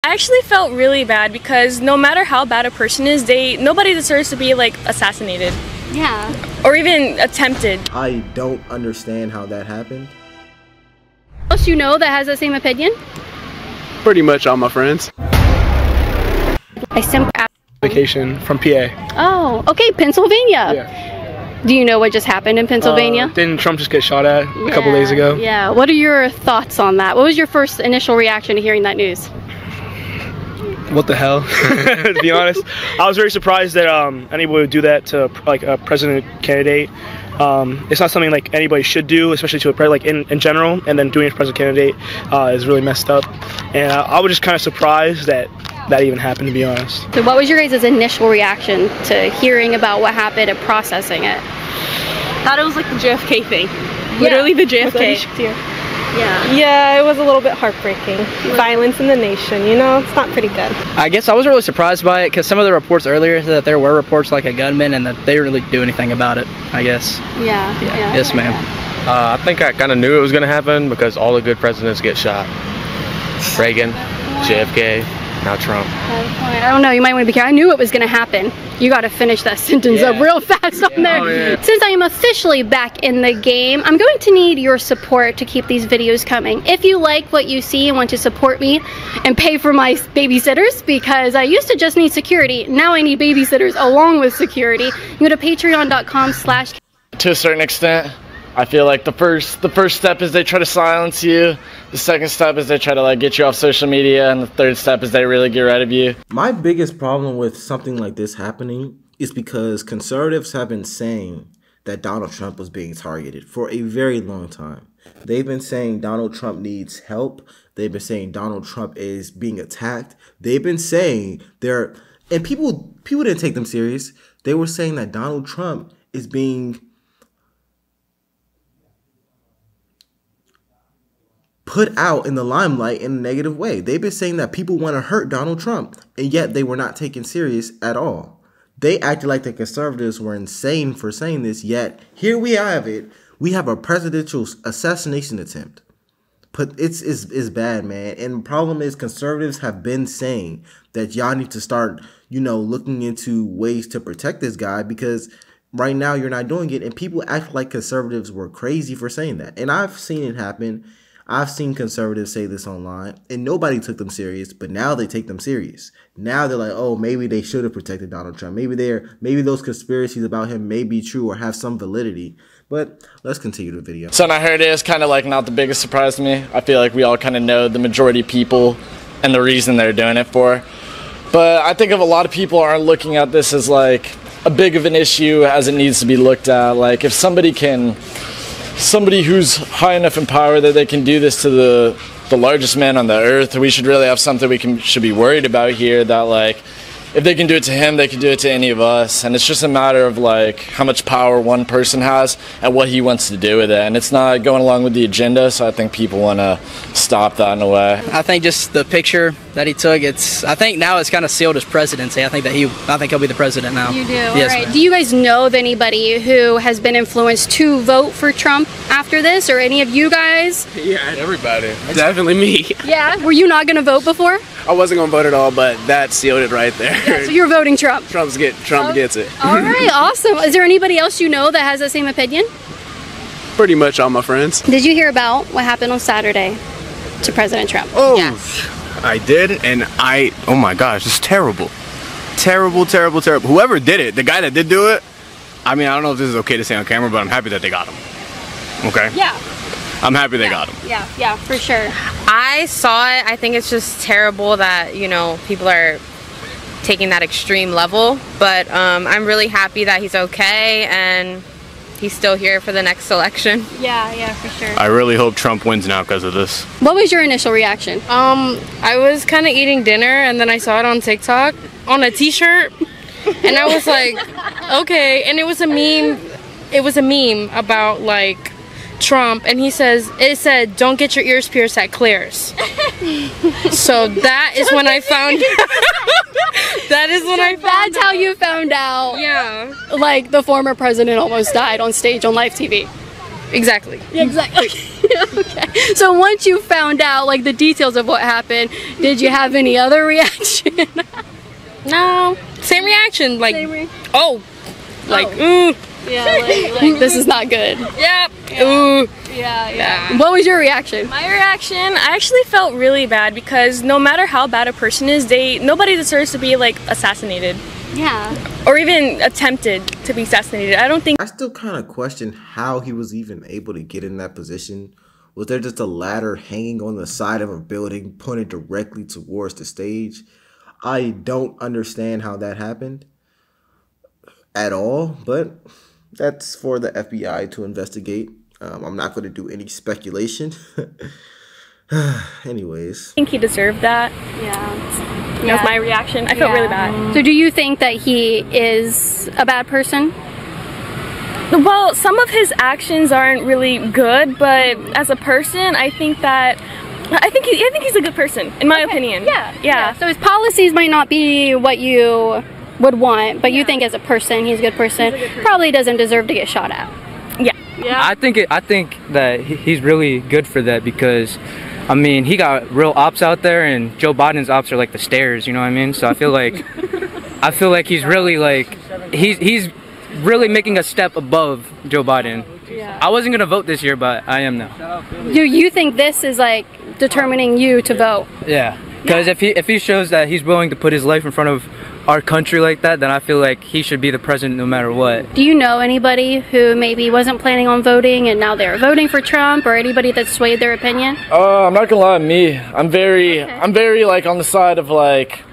I actually felt really bad because no matter how bad a person is, nobody deserves to be like assassinated. Yeah. Or even attempted. I don't understand how that happened. Else you know that has the same opinion? Pretty much all my friends. I simply Vacation from PA. Oh, okay, Pennsylvania. Yeah. Do you know what just happened in Pennsylvania? Didn't Trump just get shot at a couple days ago? Yeah. What are your thoughts on that? What was your first initial reaction to hearing that news? What the hell? To be honest, I was very surprised that anybody would do that to like a president candidate. It's not something like anybody should do, especially to a in general. And then doing it to a president candidate is really messed up. And I was just kind of surprised that even happened, to be honest. So what was your guys' initial reaction to hearing about what happened and processing it? Thought it was like the JFK thing. Literally the JFK. Yeah. Yeah, it was a little bit heartbreaking. Violence in the nation, you know, it's not pretty good. I guess I was really surprised by it because some of the reports earlier said that there were reports like a gunman and that they didn't really do anything about it, I guess. Yeah. Yes, ma'am. I think I kind of knew it was going to happen because all the good presidents get shot. Reagan, JFK, now Trump. I don't know, you might want to be careful. I knew it was going to happen. You got to finish that sentence up real fast on there. Oh, yeah. Since I am officially back in the game, I'm going to need your support to keep these videos coming. If you like what you see and want to support me and pay for my babysitters, because I used to just need security, now I need babysitters along with security, you go to patreon.com/. To a certain extent, I feel like the first step is they try to silence you. The second step is they try to like get you off social media, and the third step is they really get rid of you. My biggest problem with something like this happening is because conservatives have been saying that Donald Trump was being targeted for a very long time. They've been saying Donald Trump needs help. They've been saying Donald Trump is being attacked. They've been saying and people didn't take them serious. They were saying that Donald Trump is being put out in the limelight in a negative way. They've been saying that people want to hurt Donald Trump, and yet they were not taken serious at all. They acted like the conservatives were insane for saying this, yet here we have it. We have a presidential assassination attempt. But it's bad, man. And the problem is conservatives have been saying that y'all need to start, looking into ways to protect this guy because right now you're not doing it. And people act like conservatives were crazy for saying that. And I've seen it happen. I've seen conservatives say this online and nobody took them serious, but now they take them serious. Now they're like, oh, maybe they should have protected Donald Trump. Maybe those conspiracies about him may be true or have some validity. But let's continue the video. So when I heard it, it's kind of like not the biggest surprise to me. I feel like we all kind of know the majority of people and the reason they're doing it for. But I think a lot of people aren't looking at this as like a big of an issue as it needs to be looked at. Like if somebody who's high enough in power that they can do this to the largest man on the earth, we should really have something should be worried about here, that like if they can do it to him, they can do it to any of us. And it's just a matter of like how much power one person has and what he wants to do with it. And it's not going along with the agenda, so I think people want to stop that in a way. I think just the picture that he took, I think now it's kind of sealed his presidency. I think he'll be the president now. You do? Yes, all right. Do you guys know of anybody who has been influenced to vote for Trump after this, or any of you guys? Yeah, everybody. Definitely me. Yeah? Were you not going to vote before? I wasn't gonna vote at all, but that sealed it right there. Yeah, so you're voting Trump? Trump gets it. All right, awesome. Is there anybody else you know that has the same opinion? Pretty much all my friends. Did you hear about what happened on Saturday to President Trump? Oh, yeah. I did, and oh my gosh, it's terrible. Terrible, terrible, terrible. Whoever did it, the guy that did do it, I mean, I don't know if this is okay to say on camera, but I'm happy that they got him. Okay? Yeah. I'm happy they got him. Yeah, for sure. I saw it. I think it's just terrible that, people are taking that extreme level. But I'm really happy that he's okay and he's still here for the next election. Yeah, for sure. I really hope Trump wins now because of this. What was your initial reaction? I was kind of eating dinner and then I saw it on TikTok on a t-shirt and I was like, okay. And it was a meme. It was a meme about like Trump, and it said, "Don't get your ears pierced at Claire's." So that is when I found That's how you found out. Yeah. Like the former president almost died on stage on live TV. Exactly. Yeah, exactly. Okay. So once you found out like the details of what happened, did you have any other reaction? No, same reaction. Like, oh, like, ooh. Yeah, like this is not good. Yep. Ooh. Yeah. What was your reaction? My reaction, I actually felt really bad because no matter how bad a person is, nobody deserves to be like assassinated. Yeah. Or even attempted to be assassinated. I still kind of question how he was even able to get in that position. Was there just a ladder hanging on the side of a building pointed directly towards the stage? I don't understand how that happened at all, but that's for the FBI to investigate. I'm not going to do any speculation. Anyways. I think he deserved that. Yeah. That was my reaction. I felt really bad. So do you think that he is a bad person? Well, some of his actions aren't really good, but as a person, I think he's a good person, in my opinion. Yeah. So his policies might not be what you would want, but you think as a person, he's a good person. Probably doesn't deserve to get shot at. Yeah. I think that he's really good for that because, I mean, he got real ops out there, and Joe Biden's ops are like the stairs. You know what I mean? So I feel like he's really like he's really making a step above Joe Biden. Yeah. I wasn't gonna vote this year, but I am now. Do you think this is like determining you to vote? Yeah. Because if he shows that he's willing to put his life in front of our country like that, then I feel like he should be the president no matter what. Do you know anybody who maybe wasn't planning on voting and now they're voting for Trump, or anybody that swayed their opinion? I'm not gonna lie, me. I'm very like on the side of like,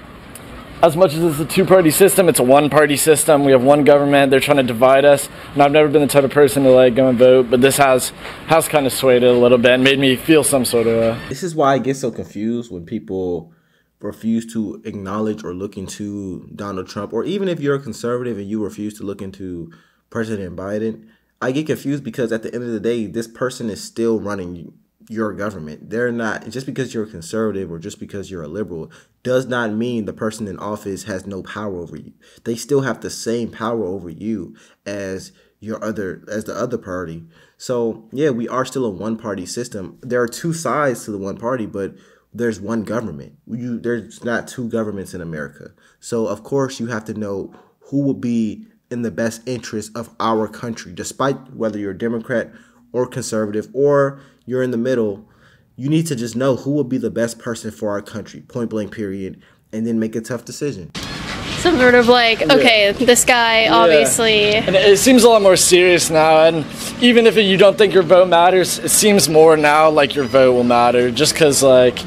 as much as it's a two-party system, it's a one-party system. We have one government. They're trying to divide us, and I've never been the type of person to like go and vote. But this has kind of swayed it a little bit and made me feel some sort of. This is why I get so confused when people refuse to acknowledge or look into Donald Trump, or even if you're a conservative and you refuse to look into President Biden. I get confused because at the end of the day, this person is still running your government. They're not, just because you're a conservative or just because you're a liberal does not mean the person in office has no power over you. They still have the same power over you as the other party. So yeah, we are still a one-party system. There are two sides to the one party, but there's one government. There's not two governments in America. So of course you have to know who will be in the best interest of our country, despite whether you're a Democrat or conservative or you're in the middle. You need to just know who will be the best person for our country, point blank period, and then make a tough decision. Some sort of like, okay, this guy obviously. And it seems a lot more serious now, and even if you don't think your vote matters, it seems more now like your vote will matter, just because, like,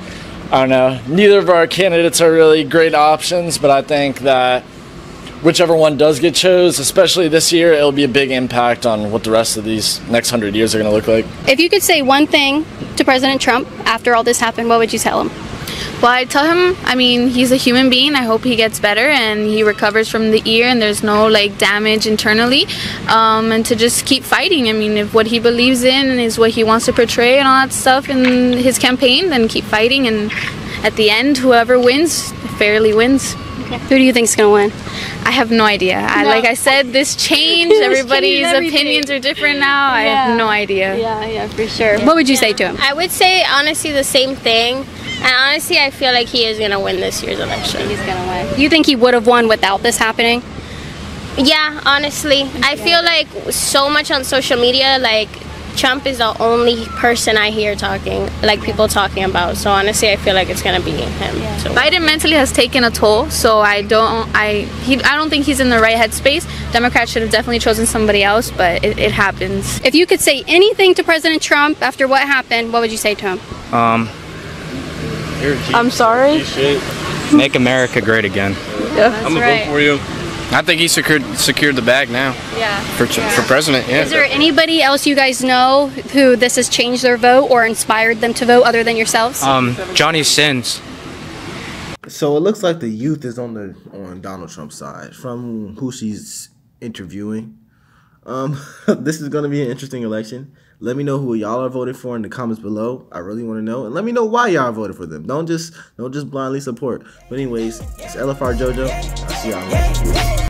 I don't know, neither of our candidates are really great options, but I think that whichever one does get chose, especially this year, it'll be a big impact on what the rest of these next 100 years are going to look like. If you could say one thing to President Trump after all this happened, what would you tell him? Well, I tell him, I mean, he's a human being. I hope he gets better and he recovers from the ear and there's no like damage internally, and to just keep fighting. I mean, if what he believes in is what he wants to portray and all that stuff in his campaign, then keep fighting, and at the end, whoever wins fairly wins. Who do you think's gonna win? I have no idea. Like I said, this changed. Everybody's opinions are different now. I have no idea. Yeah, for sure. What would you say to him? I would say honestly the same thing. And honestly, I feel like he is gonna win this year's election. He's gonna win. You think he would have won without this happening? Yeah, honestly. I feel like so much on social media, like Trump is the only person I hear talking, like people talking about. So honestly, I feel like it's gonna be him. Yeah. So. Biden mentally has taken a toll, so I don't think he's in the right headspace. Democrats should have definitely chosen somebody else, but it happens. If you could say anything to President Trump after what happened, what would you say to him? I'm sorry? Make America great again. Yeah, I'm gonna vote for you. I think he secured the bag now. Yeah. For president, yeah. Is there anybody else you guys know who this has changed their vote or inspired them to vote other than yourselves? Johnny Sins. So it looks like the youth is on Donald Trump's side from who she's interviewing. This is going to be an interesting election. Let me know who y'all are voting for in the comments below. I really want to know, and let me know why y'all voted for them. Don't just blindly support. But anyways, it's LFR Jojo. I'll see y'all next.